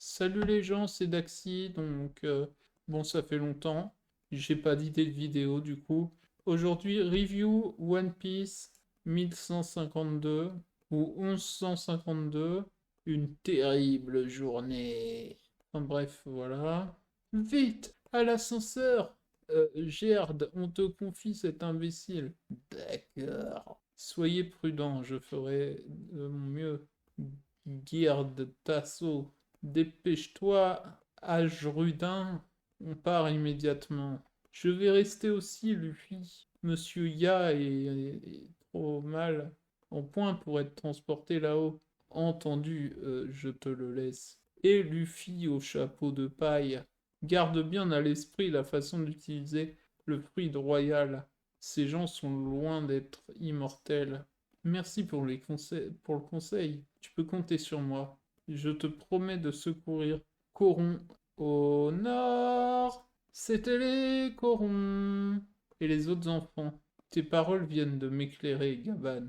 Salut les gens, c'est Daxi, bon ça fait longtemps, j'ai pas d'idée de vidéo du coup. Aujourd'hui, review One Piece 1152 ou 1152, une terrible journée. Enfin bref, voilà. Vite, à l'ascenseur! Gerd, on te confie cet imbécile. D'accord. Soyez prudent, je ferai de mon mieux. Gerd, Tasso. Dépêche-toi, Ajrudin, on part immédiatement. Je vais rester aussi, Luffy. Monsieur Ya est trop mal en point pour être transporté là-haut. Entendu, je te le laisse. Et Luffy au chapeau de paille. Garde bien à l'esprit la façon d'utiliser le fruit royal. Ces gens sont loin d'être immortels. Merci pour le conseil. Tu peux compter sur moi. Je te promets de secourir Coron au nord. C'était les Corons et les autres enfants. Tes paroles viennent de m'éclairer, Gaban.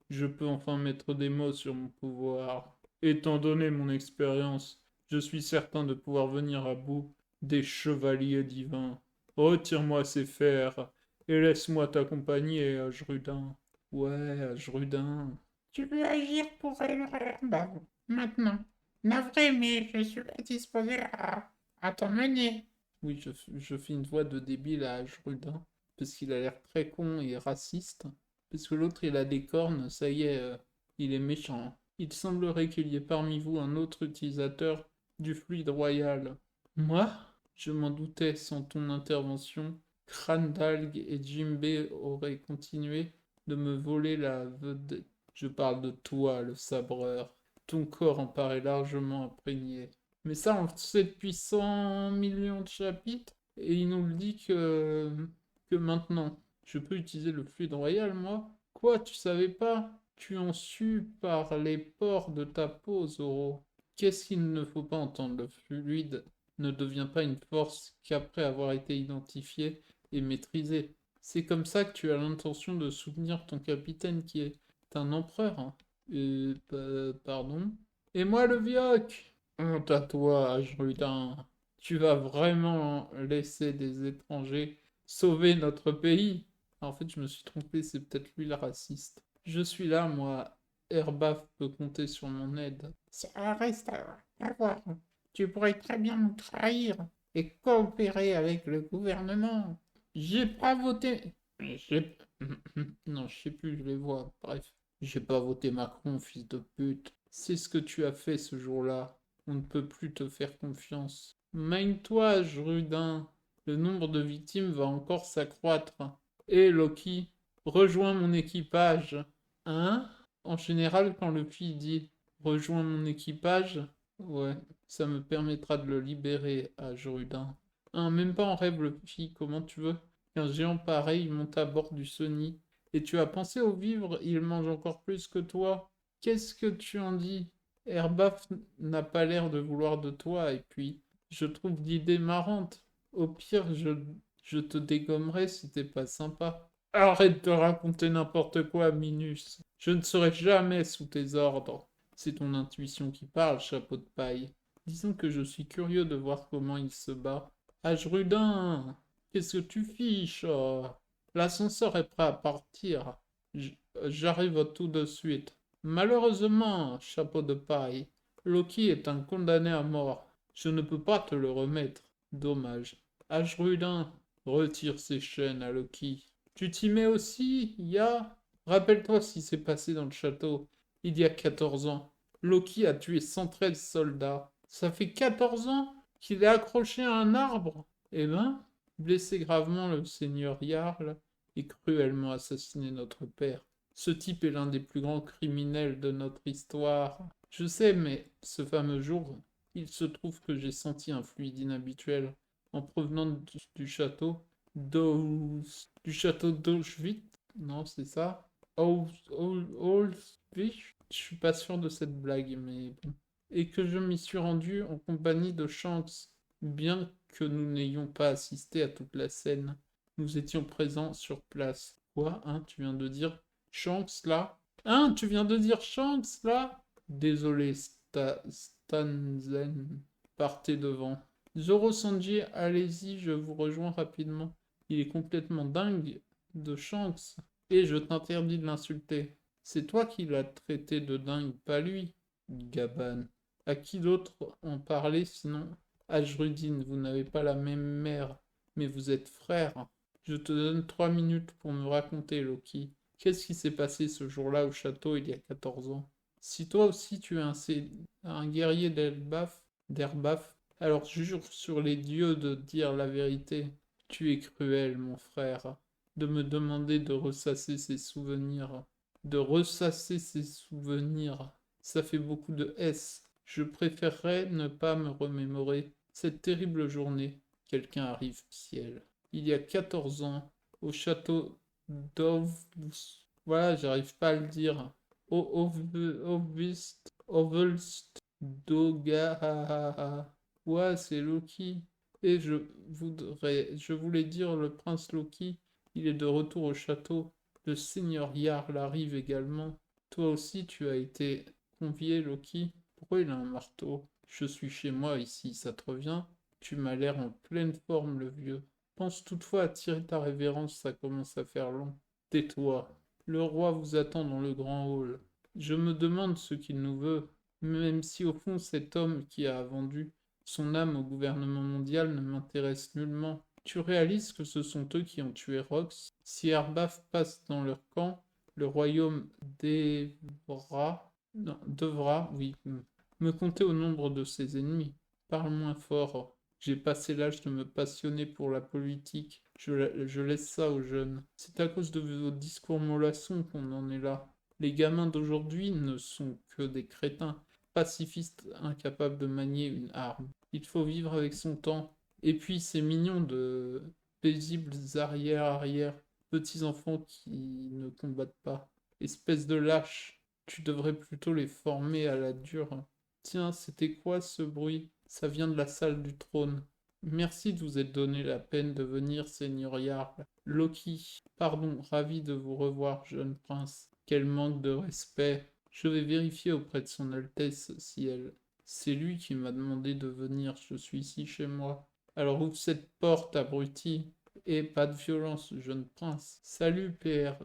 Je peux enfin mettre des mots sur mon pouvoir. Étant donné mon expérience, je suis certain de pouvoir venir à bout des chevaliers divins. Retire-moi ces fers et laisse-moi t'accompagner, Ajrudin. Ouais, Ajrudin. Tu veux agir pour elle, bah, maintenant. Navré, mais je suis pas disposé à t'emmener. Oui, je fais une voix de débile à Ajrudin, parce qu'il a l'air très con et raciste. Parce que l'autre, il a des cornes, ça y est, il est méchant. Il semblerait qu'il y ait parmi vous un autre utilisateur du fluide royal. Moi? Je m'en doutais, sans ton intervention, Crandalg et Jimbe auraient continué de me voler la vedette. Je parle de toi, le sabreur. Ton corps en paraît largement imprégné. Mais ça, on le sait depuis 100 millions de chapitres, et il nous le dit que maintenant. Je peux utiliser le fluide royal, moi? Quoi, tu savais pas? Tu en sues par les pores de ta peau, Zoro. Qu'est-ce qu'il ne faut pas entendre? Le fluide ne devient pas une force qu'après avoir été identifié et maîtrisé. C'est comme ça que tu as l'intention de soutenir ton capitaine qui est un empereur, hein. Pardon? Et moi le vioc! Honte à toi, Ajrudin. Tu vas vraiment laisser des étrangers sauver notre pays? En fait, je me suis trompé, c'est peut-être lui le raciste. Je suis là, moi. Herbaf peut compter sur mon aide. Ça reste à voir. Tu pourrais très bien nous trahir et coopérer avec le gouvernement. J'ai pas voté. J'ai... Non, je sais plus, je les vois. Bref. J'ai pas voté Macron, fils de pute. C'est ce que tu as fait ce jour-là. On ne peut plus te faire confiance. Magne-toi, Jrudin. Le nombre de victimes va encore s'accroître. Et Loki, rejoins mon équipage. Hein? En général, quand Luffy dit rejoins mon équipage, ouais, ça me permettra de le libérer à Jrudin. Hein, même pas en rêve, Luffy, comment tu veux qu'un géant pareil monte à bord du Sony? Et tu as pensé au vivre, il mange encore plus que toi. Qu'est-ce que tu en dis? Herbaf n'a pas l'air de vouloir de toi, et puis, je trouve l'idée marrante. Au pire, je te dégommerai si t'es pas sympa. Arrête de raconter n'importe quoi, Minus. Je ne serai jamais sous tes ordres. C'est ton intuition qui parle, chapeau de paille. Disons que je suis curieux de voir comment il se bat. Ajrudin, qu'est-ce que tu fiches? L'ascenseur est prêt à partir. J- J'arrive tout de suite. Malheureusement, chapeau de paille, Loki est un condamné à mort. Je ne peux pas te le remettre. Dommage. Ajrudin, retire ses chaînes à Loki. Tu t'y mets aussi, Ya? Rappelle-toi ce qui s'est passé dans le château il y a 14 ans. Loki a tué 113 soldats. Ça fait 14 ans qu'il est accroché à un arbre. Eh ben, blessé gravement le seigneur Jarl et cruellement assassiné notre père. Ce type est l'un des plus grands criminels de notre histoire. Je sais, mais ce fameux jour, il se trouve que j'ai senti un fluide inhabituel en provenant du château du château d'Auschwitz. Non, c'est ça. Auschwitz. Je suis pas sûr de cette blague, mais bon. Et que je m'y suis rendu en compagnie de Shanks, bien que nous n'ayons pas assisté à toute la scène. Nous étions présents sur place. Quoi, hein, tu viens de dire Shanks là? Hein, tu viens de dire Shanks là? Désolé, Stanzen. partez devant. Zoro Sanji, allez-y, je vous rejoins rapidement. Il est complètement dingue de Shanks, et je t'interdis de l'insulter. C'est toi qui l'as traité de dingue, pas lui. Gaban. À qui d'autre en parler sinon? Ajrudine, vous n'avez pas la même mère, mais vous êtes frères. Je te donne 3 minutes pour me raconter, Loki. Qu'est-ce qui s'est passé ce jour-là au château il y a 14 ans? Si toi aussi tu es un guerrier d'Erbaf, alors jure sur les dieux de dire la vérité. Tu es cruel, mon frère, de me demander de ressasser ses souvenirs. De ressasser ses souvenirs. Ça fait beaucoup de S. Je préférerais ne pas me remémorer cette terrible journée. Quelqu'un arrive du ciel. Il y a 14 ans, au château d'Ovs. Voilà, j'arrive pas à le dire. Ovelst Dogahaha. Ouais, c'est Loki. Et je voulais dire le prince Loki, il est de retour au château. Le seigneur Jarl arrive également. Toi aussi, tu as été convié, Loki. Pourquoi il a un marteau? Je suis chez moi ici, ça te revient? Tu m'as l'air en pleine forme, le vieux. Pense toutefois à tirer ta révérence, ça commence à faire long. Tais-toi. Le roi vous attend dans le grand hall. Je me demande ce qu'il nous veut, même si au fond cet homme qui a vendu son âme au gouvernement mondial ne m'intéresse nullement. Tu réalises que ce sont eux qui ont tué Rox? Si Erbaf passe dans leur camp, le royaume devra, oui, me compter au nombre de ses ennemis. Parle moins fort. J'ai passé l'âge de me passionner pour la politique. Je laisse ça aux jeunes. C'est à cause de vos discours mollassons qu'on en est là. Les gamins d'aujourd'hui ne sont que des crétins, pacifistes incapables de manier une arme. Il faut vivre avec son temps. Et puis c'est mignon de paisibles arrière-arrière, petits enfants qui ne combattent pas. Espèce de lâche. Tu devrais plutôt les former à la dure. Tiens, c'était quoi ce bruit? Ça vient de la salle du trône. Merci de vous être donné la peine de venir, Seigneur Jarl. Loki, pardon, ravi de vous revoir, jeune prince. Quel manque de respect. Je vais vérifier auprès de son Altesse si elle... C'est lui qui m'a demandé de venir, je suis ici chez moi. Alors ouvre cette porte, abruti. Et pas de violence, jeune prince. Salut, père,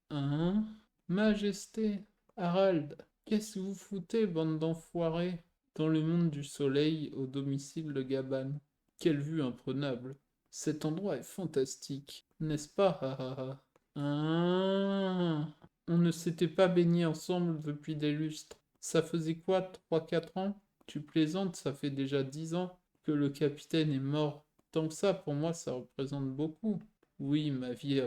Hein? Majesté, Harald, qu'est-ce que vous foutez, bande d'enfoirés? Dans le monde du soleil, au domicile de Gaban. Quelle vue imprenable. Cet endroit est fantastique, n'est-ce pas? Ah, on ne s'était pas baigné ensemble depuis des lustres. Ça faisait quoi, 3 4 ans? Tu plaisantes, ça fait déjà 10 ans que le capitaine est mort. Tant que ça, pour moi, ça représente beaucoup. Oui, ma vie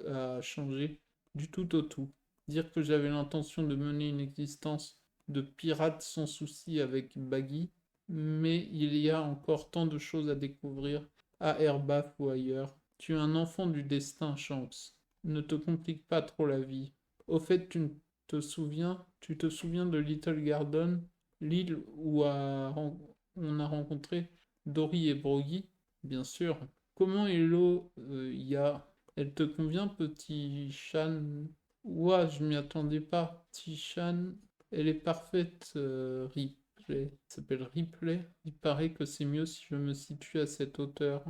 a changé du tout au tout. Dire que j'avais l'intention de mener une existence de pirate sans souci avec Baggy, mais il y a encore tant de choses à découvrir à Erbaf ou ailleurs. Tu es un enfant du destin, Shanks. Ne te complique pas trop la vie. Au fait, tu te souviens de Little Garden, l'île où on a rencontré Dory et Broggy? Bien sûr. Comment est l'eau, Ya? Elle te convient, petit Shan? Ouah, je m'y attendais pas. Petit Shan, elle est parfaite, Ripley. Elle s'appelle Ripley. Il paraît que c'est mieux si je me situe à cette hauteur.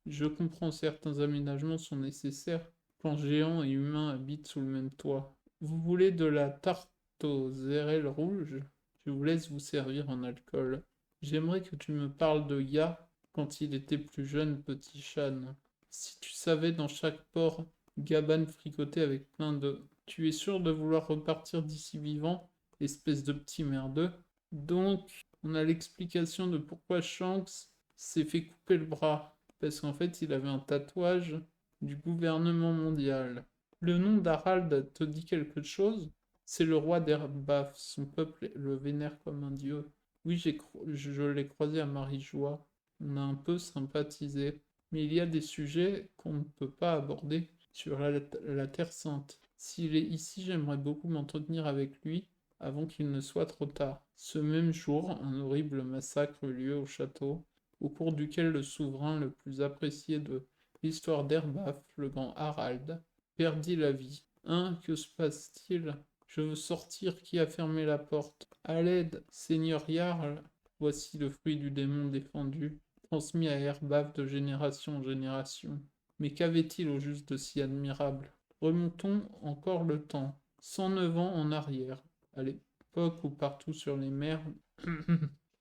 Je comprends certains aménagements sont nécessaires quand géants et humains habitent sous le même toit. Vous voulez de la tarte aux érelles rouges? Je vous laisse vous servir en alcool. J'aimerais que tu me parles de Ya quand il était plus jeune, petit Shan. Si tu savais dans chaque port, Gaban fricotait avec plein de... Tu es sûr de vouloir repartir d'ici vivant, espèce de petit merdeux? Donc, on a l'explication de pourquoi Shanks s'est fait couper le bras. Parce qu'en fait, il avait un tatouage du gouvernement mondial. Le nom d'Harald te dit quelque chose? C'est le roi d'Erbaf. Son peuple le vénère comme un dieu. Oui, je l'ai croisé à Marie-Joie. On a un peu sympathisé. Mais il y a des sujets qu'on ne peut pas aborder sur la Terre Sainte. S'il est ici, j'aimerais beaucoup m'entretenir avec lui avant qu'il ne soit trop tard. Ce même jour, un horrible massacre eut lieu au château, au cours duquel le souverain le plus apprécié de l'histoire d'Erbaf, le grand Harald, perdit la vie. Hein, que se passe-t-il? Je veux sortir, qui a fermé la porte? À l'aide, Seigneur Jarl. Voici le fruit du démon défendu, transmis à Erbaf de génération en génération. Mais qu'avait-il au juste de si admirable? Remontons encore le temps, 109 ans en arrière, à l'époque où partout sur les mers,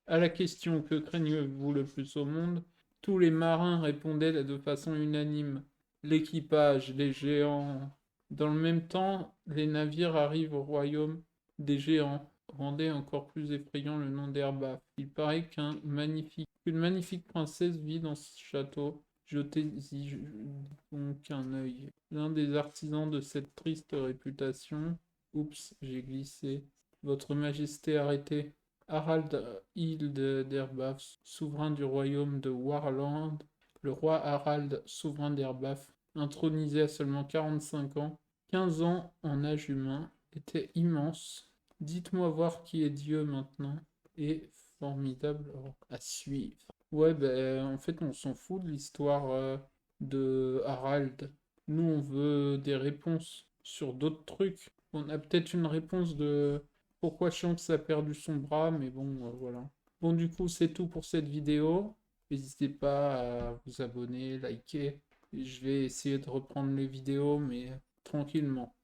à la question que craignez-vous le plus au monde, tous les marins répondaient de façon unanime: l'équipage, les géants. Dans le même temps, les navires arrivent au royaume des géants, rendait encore plus effrayant le nom d'Erbaf. Il paraît qu'une magnifique princesse vit dans ce château. Jetez-y donc un œil. L'un des artisans de cette triste réputation. Oups, j'ai glissé. Votre Majesté, arrêtez. Harald Hild d'Erbaf, souverain du royaume de Warland, le roi Harald, souverain d'Erbaf, intronisé à seulement 45 ans, 15 ans en âge humain, était immense. Dites-moi voir qui est Dieu maintenant. Et formidable à suivre. Ouais, ben en fait, on s'en fout de l'histoire de Harald. Nous, on veut des réponses sur d'autres trucs. On a peut-être une réponse de pourquoi Shanks a perdu son bras, mais bon, voilà. Bon, du coup, c'est tout pour cette vidéo. N'hésitez pas à vous abonner, liker. Je vais essayer de reprendre les vidéos, mais tranquillement.